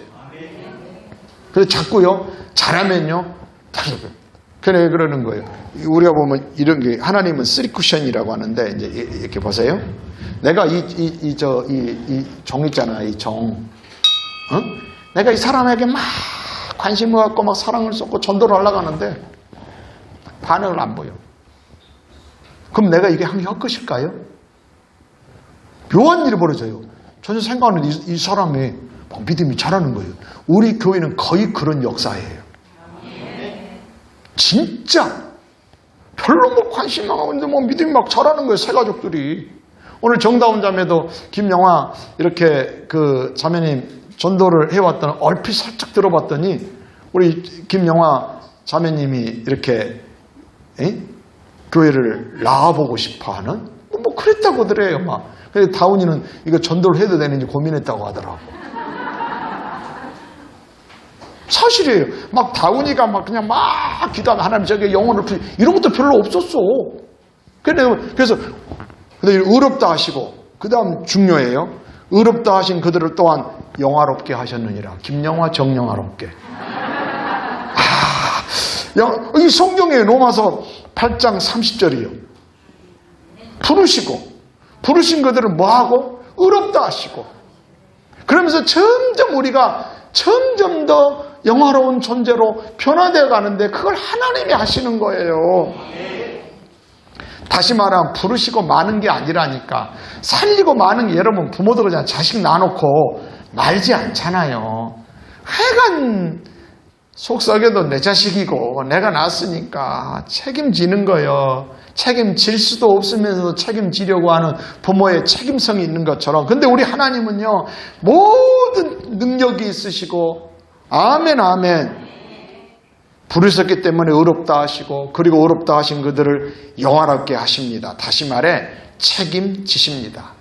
그래서 자꾸요, 잘하면요, 그래 그러는 거예요. 우리가 보면 이런 게, 하나님은 쓰리 쿠션이라고 하는데, 이제 이렇게 보세요. 내가 이 종 있잖아, 이 종. 내가 이 사람에게 막 관심을 갖고 막 사랑을 쏟고 전도를 하려고 하는데 반응을 안 보여. 그럼 내가 이게 한 게 헛것일까요? 묘한 일이 벌어져요. 전혀 생각 안 했는데 이 사람의 막 믿음이 자라는 거예요. 우리 교회는 거의 그런 역사예요. 진짜 별로 뭐 관심 안 하고 있는데 뭐 믿음이 막 자라는 거예요. 새 가족들이. 오늘 정다운 자매도 김영화 이렇게 그 자매님 전도를 해왔더니 얼핏 살짝 들어봤더니 우리 김영화 자매님이 이렇게 교회를 나와보고 싶어하는 뭐 그랬다고 그래요. 막. 근데 다운이는 이거 전도를 해도 되는지 고민했다고 하더라고. 사실이에요. 막 다운이가 막 그냥 막 기도하면 하나님 저게 영혼을 이런 것도 별로 없었어. 그래서 의롭다 하시고 그 다음 중요해요. 의롭다 하신 그들을 또한 영화롭게 하셨느니라. 김영화 정영화롭게. 이 성경에 로마서 8장 30절이요. 부르신 그들은 뭐하고? 의롭다 하시고. 그러면서 점점 우리가 점점 더 영화로운 존재로 변화되어 가는데 그걸 하나님이 하시는 거예요. 다시 말하면 부르시고 마는 게 아니라니까. 살리고 마는 게 여러분 부모도 그냥 자식 낳아놓고 말지 않잖아요. 하여간 속썩여도 내 자식이고 내가 낳았으니까 책임지는 거예요. 책임질 수도 없으면서도 책임지려고 하는 부모의 책임성이 있는 것처럼. 근데 우리 하나님은요, 모든 능력이 있으시고, 아멘, 아멘. 부르셨기 때문에 의롭다 하시고, 그리고 의롭다 하신 그들을 영화롭게 하십니다. 다시 말해, 책임지십니다.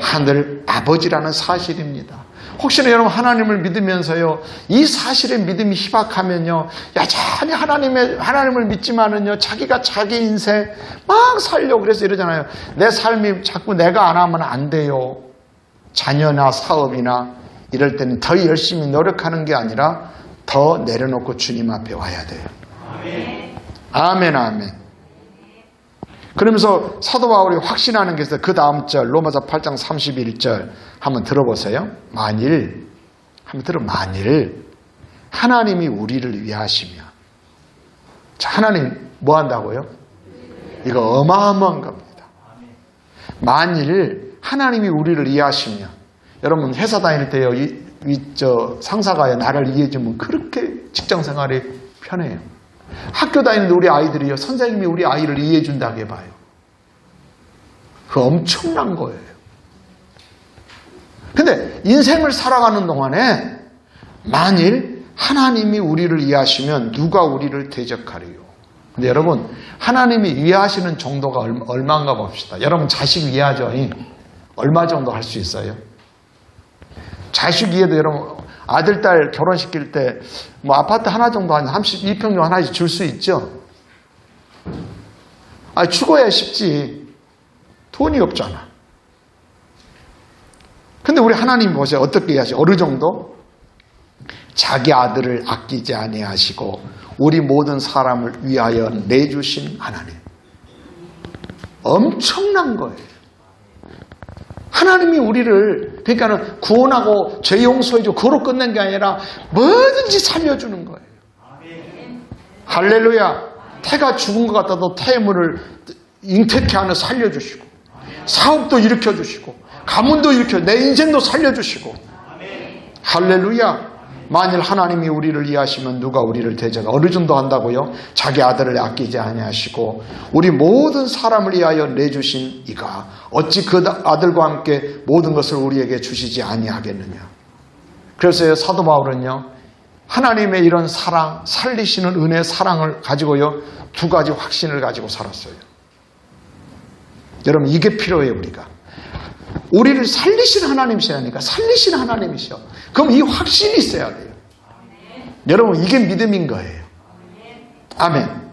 하늘 아버지라는 사실입니다. 혹시나 여러분 하나님을 믿으면서요, 이 사실에 믿음이 희박하면요, 여전히 하나님을 믿지만은요, 자기가 자기 인생 막 살려고 그래서 이러잖아요. 내 삶이 자꾸 내가 안 하면 안 돼요. 자녀나 사업이나 이럴 때는 더 열심히 노력하는 게 아니라 더 내려놓고 주님 앞에 와야 돼요. 아멘, 아멘. 그러면서 사도 바울이 확신하는 게 있어요. 그 다음 절 로마서 8장 31절 한번 들어보세요. 만일 하나님이 우리를 위하시며, 자, 하나님 뭐 한다고요? 이거 어마어마한 겁니다. 만일 하나님이 우리를 이해하시며, 여러분 회사 다닐 때요, 상사가 나를 이해해주면 그렇게 직장생활이 편해요. 학교 다니는데 우리 아이들이요, 선생님이 우리 아이를 이해해준다고 해봐요. 그거 엄청난 거예요. 근데 인생을 살아가는 동안에 만일 하나님이 우리를 이해하시면 누가 우리를 대적하리요? 근데 여러분, 하나님이 이해하시는 정도가 얼마인가 봅시다. 여러분 자식 이해하죠? 얼마 정도 할 수 있어요? 자식 이해도 여러분 아들, 딸 결혼시킬 때 뭐 아파트 하나 정도 한 32평 하나씩 줄 수 있죠? 죽어야 쉽지. 돈이 없잖아. 근데 우리 하나님 보세요. 어떻게 이해하시죠? 어느 정도? 자기 아들을 아끼지 아니하시고 우리 모든 사람을 위하여 내주신 하나님. 엄청난 거예요. 하나님이 우리를, 그러니까 구원하고 죄 용서해주고 그거로 끝낸 게 아니라 뭐든지 살려주는 거예요. 할렐루야. 태가 죽은 것 같아도 태물을 잉태케 하는 살려주시고, 사업도 일으켜주시고, 가문도 내 인생도 살려주시고. 할렐루야. 만일 하나님이 우리를 이해하시면 누가 우리를 대적하? 어느 정도 한다고요? 자기 아들을 아끼지 아니하시고 우리 모든 사람을 위하여 내주신 이가 어찌 그 아들과 함께 모든 것을 우리에게 주시지 아니하겠느냐. 그래서 사도 바울은요, 하나님의 이런 사랑, 살리시는 은혜, 사랑을 가지고요, 두 가지 확신을 가지고 살았어요. 여러분, 이게 필요해요. 우리를 살리시는 하나님이시라니까. 살리시는 하나님이셔. 그럼 이 확신이 있어야 돼요. 여러분, 이게 믿음인 거예요. 아멘.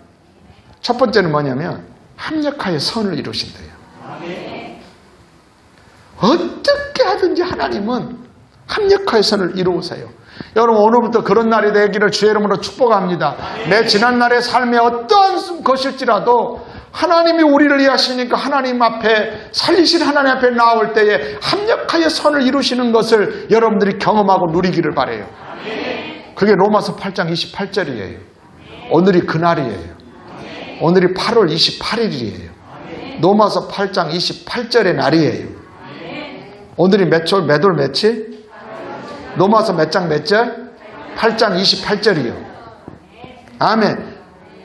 첫 번째는 뭐냐면 합력하여 선을 이루신대요. 어떻게 하든지 하나님은 합력하여 선을 이루세요. 여러분, 오늘부터 그런 날이 되기를 주의 이름으로 축복합니다. 내 지난날의 삶에 어떠한 것일지라도 하나님이 우리를 이해하시니까 하나님 앞에, 살리신 하나님 앞에 나올 때에 합력하여 선을 이루시는 것을 여러분들이 경험하고 누리기를 바라요. 그게 로마서 8장 28절이에요. 오늘이 그날이에요. 오늘이 8월 28일이에요. 로마서 8장 28절의 날이에요. 오늘이 몇 월 며칠? 로마서 몇 장 몇 절? 8장 28절이요. 아멘.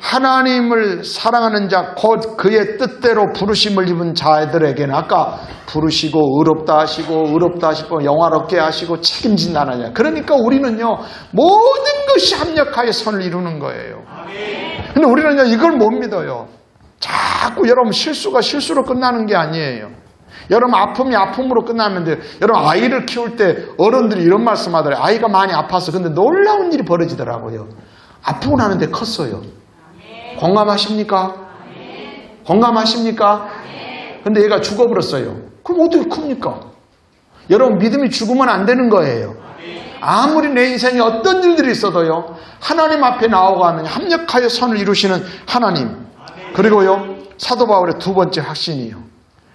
하나님을 사랑하는 자 곧 그의 뜻대로 부르심을 입은 자들에게는 아까 부르시고 의롭다 하시고 영화롭게 하시고 책임진다는 자. 그러니까 우리는요 모든 것이 합력하여 선을 이루는 거예요. 근데 우리는요 이걸 못 믿어요. 자꾸 여러분 실수가 실수로 끝나는 게 아니에요. 여러분 아픔이 아픔으로 끝나면 돼요. 여러분 아이를 키울 때 어른들이 이런 말씀 하더래요. 아이가 많이 아파서. 근데 놀라운 일이 벌어지더라고요. 아프고 나는데 컸어요. 공감하십니까? 공감하십니까? 근데 얘가 죽어버렸어요. 그럼 어떻게 큽니까? 여러분 믿음이 죽으면 안 되는 거예요. 아무리 내 인생에 어떤 일들이 있어도요 하나님 앞에 나아가면 합력하여 선을 이루시는 하나님. 그리고요 사도 바울의 두 번째 확신이요.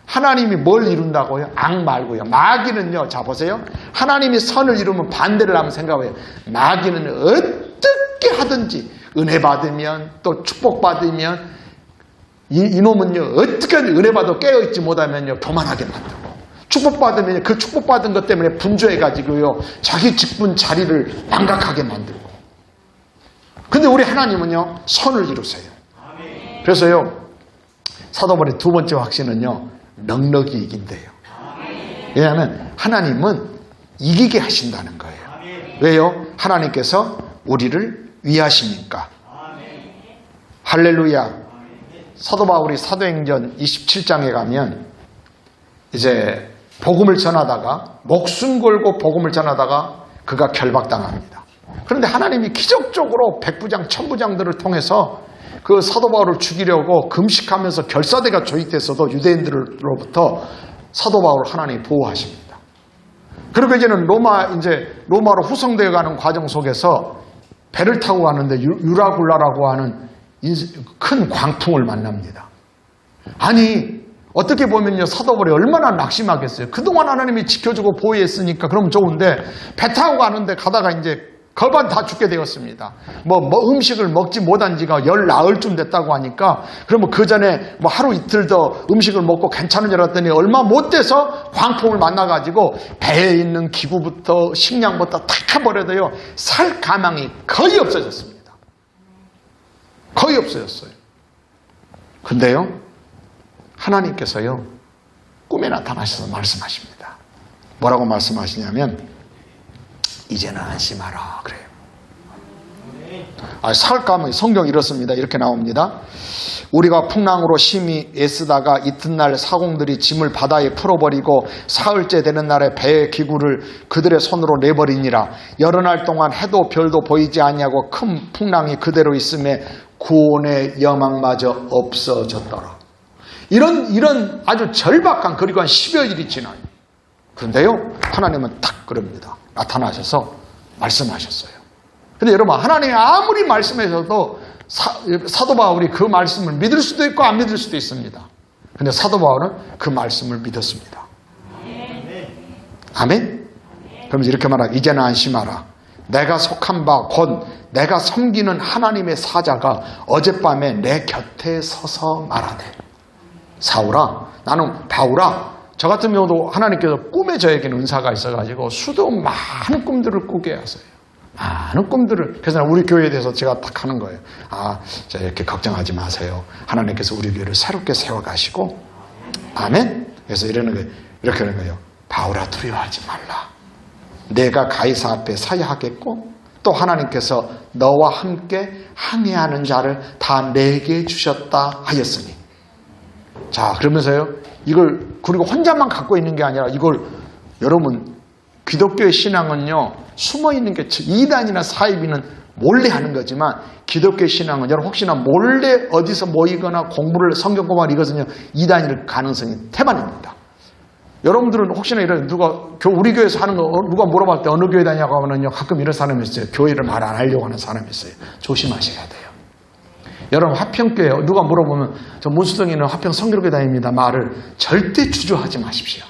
하나님이 뭘 이룬다고요? 악 말고요. 마귀는요. 자 보세요. 하나님이 선을 이루면 반대를 한번 생각해요. 마귀는 어떻게 하든지 은혜 받으면 또 축복 받으면 이놈은요 어떻게든 은혜 받아 깨어있지 못하면요 교만하게 만들고 축복받으면 그 축복받은 것 때문에 분주해가지고요 자기 직분 자리를 망각하게 만들고. 근데 우리 하나님은요 선을 이루세요. 그래서요 사도바울의 두 번째 확신은요 넉넉히 이긴대요. 왜냐하면 하나님은 이기게 하신다는 거예요. 왜요? 하나님께서 우리를 위하시니까. 할렐루야. 사도 바울이 사도행전 27장에 가면 이제 복음을 전하다가 목숨 걸고 복음을 전하다가 그가 결박당합니다. 그런데 하나님이 기적적으로 백부장 천부장들을 통해서 그 사도 바울을 죽이려고 금식하면서 결사대가 조직됐어도 유대인들로부터 사도 바울을 하나님이 보호하십니다. 그리고 이제는 로마로 후송되어 가는 과정 속에서 배를 타고 가는데 유라굴라라고 하는 큰 광풍을 만납니다. 아니 어떻게 보면요 사도 바울이 얼마나 낙심하겠어요. 그동안 하나님이 지켜주고 보호했으니까 그럼 좋은데 배 타고 가는데 가다가 이제 거반 다 죽게 되었습니다. 음식을 먹지 못한 지가 열 나흘쯤 됐다고 하니까 그러면 그 전에 하루 이틀 더 음식을 먹고 괜찮은 줄 알았더니 얼마 못 돼서 광풍을 만나가지고 배에 있는 기구부터 식량부터 다 버려도요 살 가망이 거의 없어졌습니다. 거의 없어졌어요. 근데요 하나님께서요 꿈에 나타나셔서 말씀하십니다. 뭐라고 말씀하시냐면 이제는 안심하라 그래요. 살감의 성경 이렇습니다. 이렇게 나옵니다. 우리가 풍랑으로 심히 애쓰다가 이튿날 사공들이 짐을 바다에 풀어버리고 사흘째 되는 날에 배의 기구를 그들의 손으로 내버리니라. 여러 날 동안 해도 별도 보이지 아니하고 큰 풍랑이 그대로 있음에 구원의 여망마저 없어졌더라. 이런 아주 절박한 그리고 한 10여일이 지나요. 그런데요 하나님은 딱 그럽니다. 나타나셔서 말씀하셨어요. 근데 여러분 하나님이 아무리 말씀하셔도 사도 바울이 그 말씀을 믿을 수도 있고 안 믿을 수도 있습니다. 근데 사도 바울은 그 말씀을 믿었습니다. 아멘? 그러면서 이렇게 말하고 이제는 안심하라. 내가 속한 바 곧 내가 섬기는 하나님의 사자가 어젯밤에 내 곁에 서서 말하네. 사울아 나는 바울아 저 같은 경우도 하나님께서 꿈에 저에게는 은사가 있어가지고 수도 많은 꿈들을 꾸게 하세요. 많은 꿈들을. 그래서 우리 교회에 대해서 제가 딱 하는 거예요. 자, 이렇게 걱정하지 마세요. 하나님께서 우리 교회를 새롭게 세워가시고 아멘. 그래서 이렇게 하는 거예요. 바울아 두려워하지 말라. 내가 가이사 앞에 서야 하겠고 또 하나님께서 너와 함께 항해하는 자를 다 내게 주셨다 하였으니. 자 그러면서요 이걸 그리고 혼자만 갖고 있는 게 아니라 이걸 여러분 기독교의 신앙은요 숨어있는 게 이단이나 사이비는 몰래 하는 거지만 기독교의 신앙은 여러분 혹시나 몰래 어디서 모이거나 공부를 성경 공부를 읽어서요 이단일 가능성이 태반입니다. 여러분들은 혹시나 우리 교회에서 하는 거 누가 물어볼 때 어느 교회 다냐고 하면요 가끔 이런 사람이 있어요. 교회를 말 안 하려고 하는 사람이 있어요. 조심하셔야 돼요. 여러분 화평교회 누가 물어보면 저 문수동에는 화평 성결교회 다닙니다. 말을 절대 주저하지 마십시오.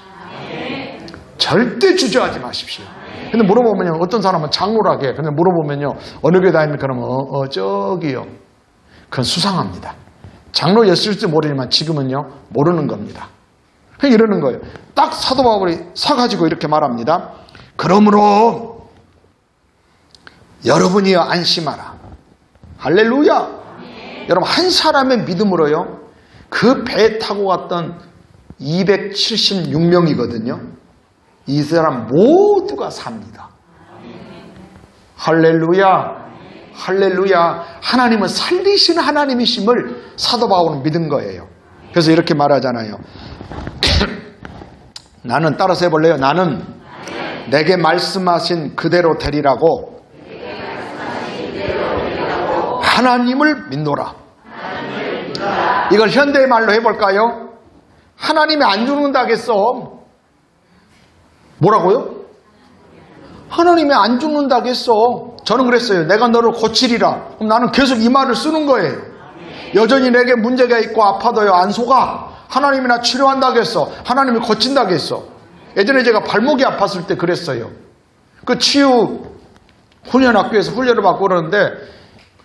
절대 주저하지 마십시오. 근데 물어보면요 어떤 사람은 장로라게 근데 물어보면요 어느 교회 다닙니까? 그러면 저기요. 그건 수상합니다. 장로였을지 모르지만 지금은요 모르는 겁니다. 이러는 거예요. 딱 사도 바울이 서가지고 이렇게 말합니다. 그러므로 여러분이여 안심하라. 할렐루야. 여러분, 한 사람의 믿음으로요, 그 배에 타고 갔던 276명이거든요. 이 사람 모두가 삽니다. 할렐루야. 할렐루야. 하나님은 살리시는 하나님이심을 사도 바울은 믿은 거예요. 그래서 이렇게 말하잖아요. 나는, 따라서 해볼래요? 나는 내게 말씀하신 그대로 되리라고 하나님을 믿노라. 이걸 현대의 말로 해볼까요? 하나님이 안 죽는다겠어. 뭐라고요? 하나님이 안 죽는다겠어. 저는 그랬어요. 내가 너를 고치리라. 그럼 나는 계속 이 말을 쓰는 거예요. 여전히 내게 문제가 있고 아파도요 안 속아. 하나님이 나 치료한다겠어. 하나님이 고친다겠어. 예전에 제가 발목이 아팠을 때 그랬어요. 그 치유 훈련학교에서 훈련을 받고 그러는데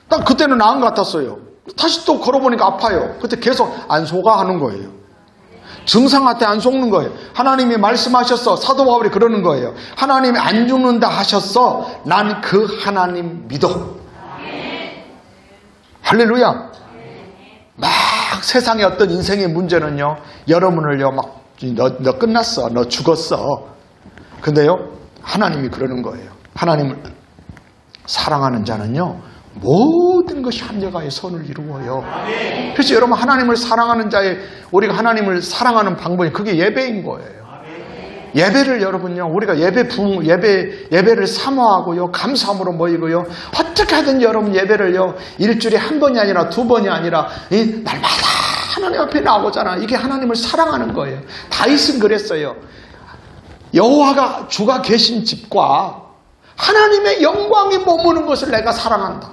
딱 그때는 나은 것 같았어요. 다시 또 걸어보니까 아파요. 그때 계속 안 속아 하는 거예요. 증상한테 안 속는 거예요. 하나님이 말씀하셨어. 사도 바울이 그러는 거예요. 하나님이 안 죽는다 하셨어. 난 그 하나님 믿어. 할렐루야. 막 세상의 어떤 인생의 문제는요, 여러분을요 막 너 끝났어. 너 죽었어. 근데요, 하나님이 그러는 거예요. 하나님을 사랑하는 자는요, 모든 것이 합력하여 선을 이루어요. 그래서 여러분, 하나님을 사랑하는 자의, 우리가 하나님을 사랑하는 방법이 그게 예배인 거예요. 예배를 여러분요, 우리가 예배를 사모하고요, 감사함으로 모이고요, 어떻게 하든 여러분 예배를요, 일주일에 한 번이 아니라 두 번이 아니라 날마다 하나님 앞에 나오잖아. 이게 하나님을 사랑하는 거예요. 다윗은 그랬어요. 여호와가 주가 계신 집과 하나님의 영광이 머무는 것을 내가 사랑한다.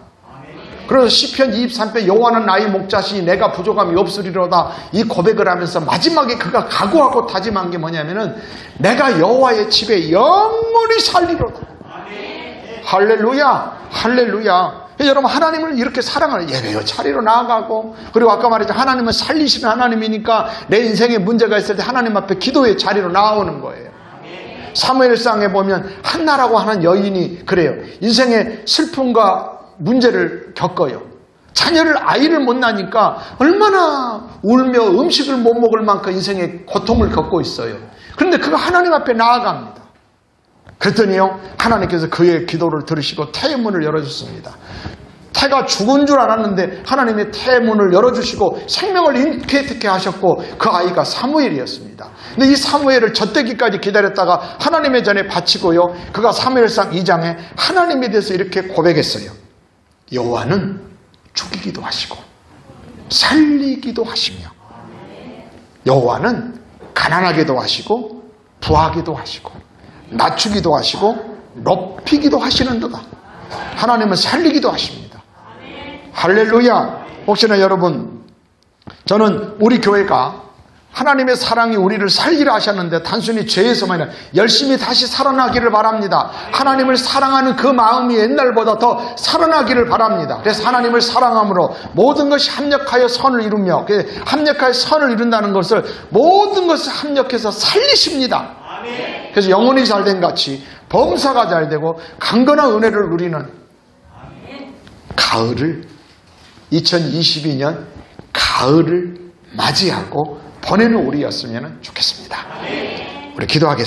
그래서 시편 23편 여호와는 나의 목자시니 내가 부족함이 없으리로다, 이 고백을 하면서 마지막에 그가 각오하고 다짐한 게 뭐냐면은 내가 여호와의 집에 영원히 살리로다. 할렐루야. 할렐루야. 여러분, 하나님을 이렇게 사랑하는 예배요 자리로 나아가고, 그리고 아까 말했죠, 하나님은 살리시는 하나님이니까 내 인생에 문제가 있을 때 하나님 앞에 기도의 자리로 나오는 거예요. 사무엘상에 보면 한나라고 하는 여인이 그래요. 인생의 슬픔과 문제를 겪어요. 아이를 못 낳으니까 얼마나 울며 음식을 못 먹을 만큼 인생의 고통을 겪고 있어요. 그런데 그가 하나님 앞에 나아갑니다. 그랬더니요, 하나님께서 그의 기도를 들으시고 태의 문을 열어줬습니다. 태가 죽은 줄 알았는데 하나님의 태의 문을 열어주시고 생명을 인케트케 하셨고, 그 아이가 사무엘이었습니다. 근데 이 사무엘을 젖되기까지 기다렸다가 하나님의 전에 바치고요, 그가 사무엘상 2장에 하나님에 대해서 이렇게 고백했어요. 여호와는 죽이기도 하시고 살리기도 하시며, 여호와는 가난하게도 하시고 부하게도 하시고 낮추기도 하시고 높이기도 하시는도다. 하나님은 살리기도 하십니다. 할렐루야. 혹시나 여러분, 저는 우리 교회가 하나님의 사랑이 우리를 살리라 하셨는데 단순히 죄에서만 아니라 열심히 다시 살아나기를 바랍니다. 하나님을 사랑하는 그 마음이 옛날보다 더 살아나기를 바랍니다. 그래서 하나님을 사랑함으로 모든 것이 합력하여 선을 이루며, 합력하여 선을 이룬다는 것을 모든 것을 합력해서 살리십니다. 그래서 영혼이 잘된 같이 범사가 잘되고 강건한 은혜를 누리는 가을을, 2022년 가을을 맞이하고 보내는 우리였으면 좋겠습니다. 우리 기도하겠습니다.